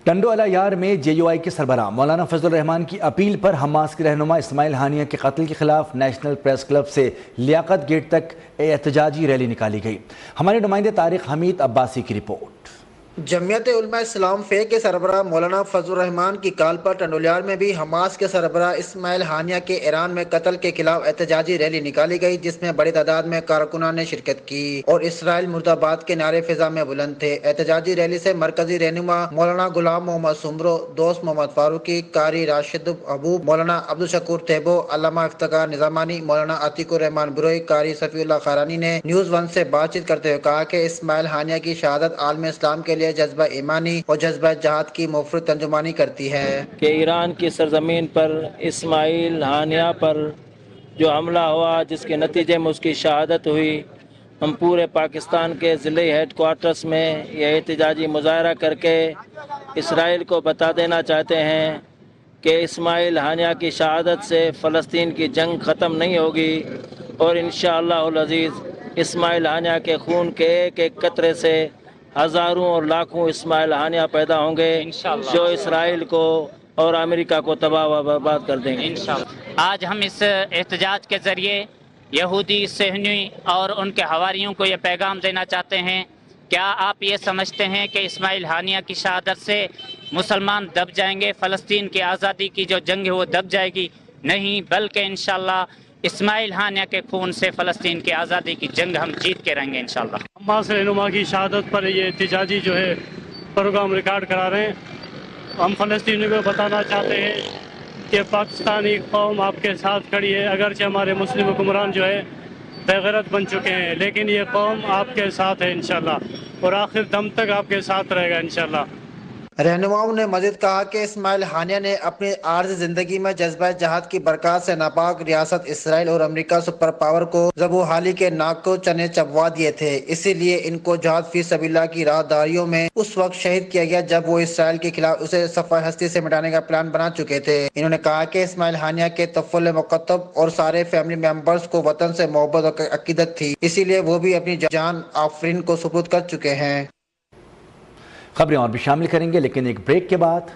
ٹنڈو یار میں جے یو آئی کے سربراہ مولانا فضل الرحمان کی اپیل پر حماس کے رہنما اسماعیل ہانیہ کے قتل کے خلاف نیشنل پریس کلب سے لیاقت گیٹ تک احتجاجی ریلی نکالی گئی۔ ہمارے نمائندے طارق حمید عباسی کی رپورٹ۔ جمعیت علماء اسلام فے کے سربراہ مولانا فضل الرحمان کی کال پر ٹنڈولیار میں بھی حماس کے سربراہ اسماعیل ہانیہ کے ایران میں قتل کے خلاف احتجاجی ریلی نکالی گئی، جس میں بڑی تعداد میں کارکنان نے شرکت کی اور اسرائیل مرد آباد کے نعرے فضا میں بلند تھے۔ احتجاجی ریلی سے مرکزی رہنما مولانا غلام محمد سمرو، دوست محمد فاروقی، قاری راشد حبوب، مولانا عبدالشکور تیبو، علامہ افتخار نظامانی، مولانا عتیق الرحمان بروئی، قاری صفی اللہ خارانی نے نیوز ون سے بات چیت کرتے ہوئے کہا کہ اسماعیل ہانیہ کی شہادت عالم اسلام کے لیے جذبہ ایمانی اور جذبہ جہاد کی مفرط ترجمانی کرتی ہے کہ ایران کی سرزمین پر اسماعیل ہانیہ پر جو حملہ ہوا، جس کے نتیجے میں اس کی شہادت ہوئی، ہم پورے پاکستان کے ضلعی ہیڈ کوارٹرز میں یہ احتجاجی مظاہرہ کر کے اسرائیل کو بتا دینا چاہتے ہیں کہ اسماعیل ہانیہ کی شہادت سے فلسطین کی جنگ ختم نہیں ہوگی، اور انشاءاللہ العزیز اسماعیل ہانیہ کے خون کے ایک ایک قطرے سے ہزاروں اور لاکھوں اسماعیل ہانیہ پیدا ہوں گے جو اسرائیل کو اور امریکہ کو تباہ و برباد کر دیں گے۔ آج ہم اس احتجاج کے ذریعے یہودی صہیونی اور ان کے حواریوں کو یہ پیغام دینا چاہتے ہیں، کیا آپ یہ سمجھتے ہیں کہ اسماعیل ہانیہ کی شہادت سے مسلمان دب جائیں گے، فلسطین کی آزادی کی جو جنگ ہے وہ دب جائے گی؟ نہیں، بلکہ انشاءاللہ اسماعیل ہانیہ کے خون سے فلسطین کی آزادی کی جنگ ہم جیت کے رہیں گے انشاءاللہ۔ حماس رہنما کی شہادت پر یہ احتجاجی جو ہے پروگرام ریکارڈ کرا رہے ہیں۔ ہم فلسطینیوں کو بتانا چاہتے ہیں کہ پاکستانی قوم آپ کے ساتھ کھڑی ہے، اگرچہ ہمارے مسلم حکمران جو ہے بے غیرت بن چکے ہیں، لیکن یہ قوم آپ کے ساتھ ہے انشاءاللہ، اور آخر دم تک آپ کے ساتھ رہے گا انشاءاللہ۔ رہنماؤں نے مزید کہا کہ اسماعیل ہانیہ نے اپنی عارضی زندگی میں جذبہ جہاد کی برکات سے ناپاک ریاست اسرائیل اور امریکہ سپر پاور کو ذبح حالی کے ناک کو چنے چبوا دیے تھے، اسی لیے ان کو جہاد فی سبیل اللہ کی راہداریوں میں اس وقت شہید کیا گیا جب وہ اسرائیل کے خلاف اسے صفحہ ہستی سے مٹانے کا پلان بنا چکے تھے۔ انہوں نے کہا کہ اسماعیل ہانیہ کے طفل مکتب اور سارے فیملی ممبرز کو وطن سے محبت اور عقیدت تھی، اسی لیے وہ بھی اپنی جان آفرین کو سپرد کر چکے ہیں۔ خبریں اور بھی شامل کریں گے، لیکن ایک بریک کے بعد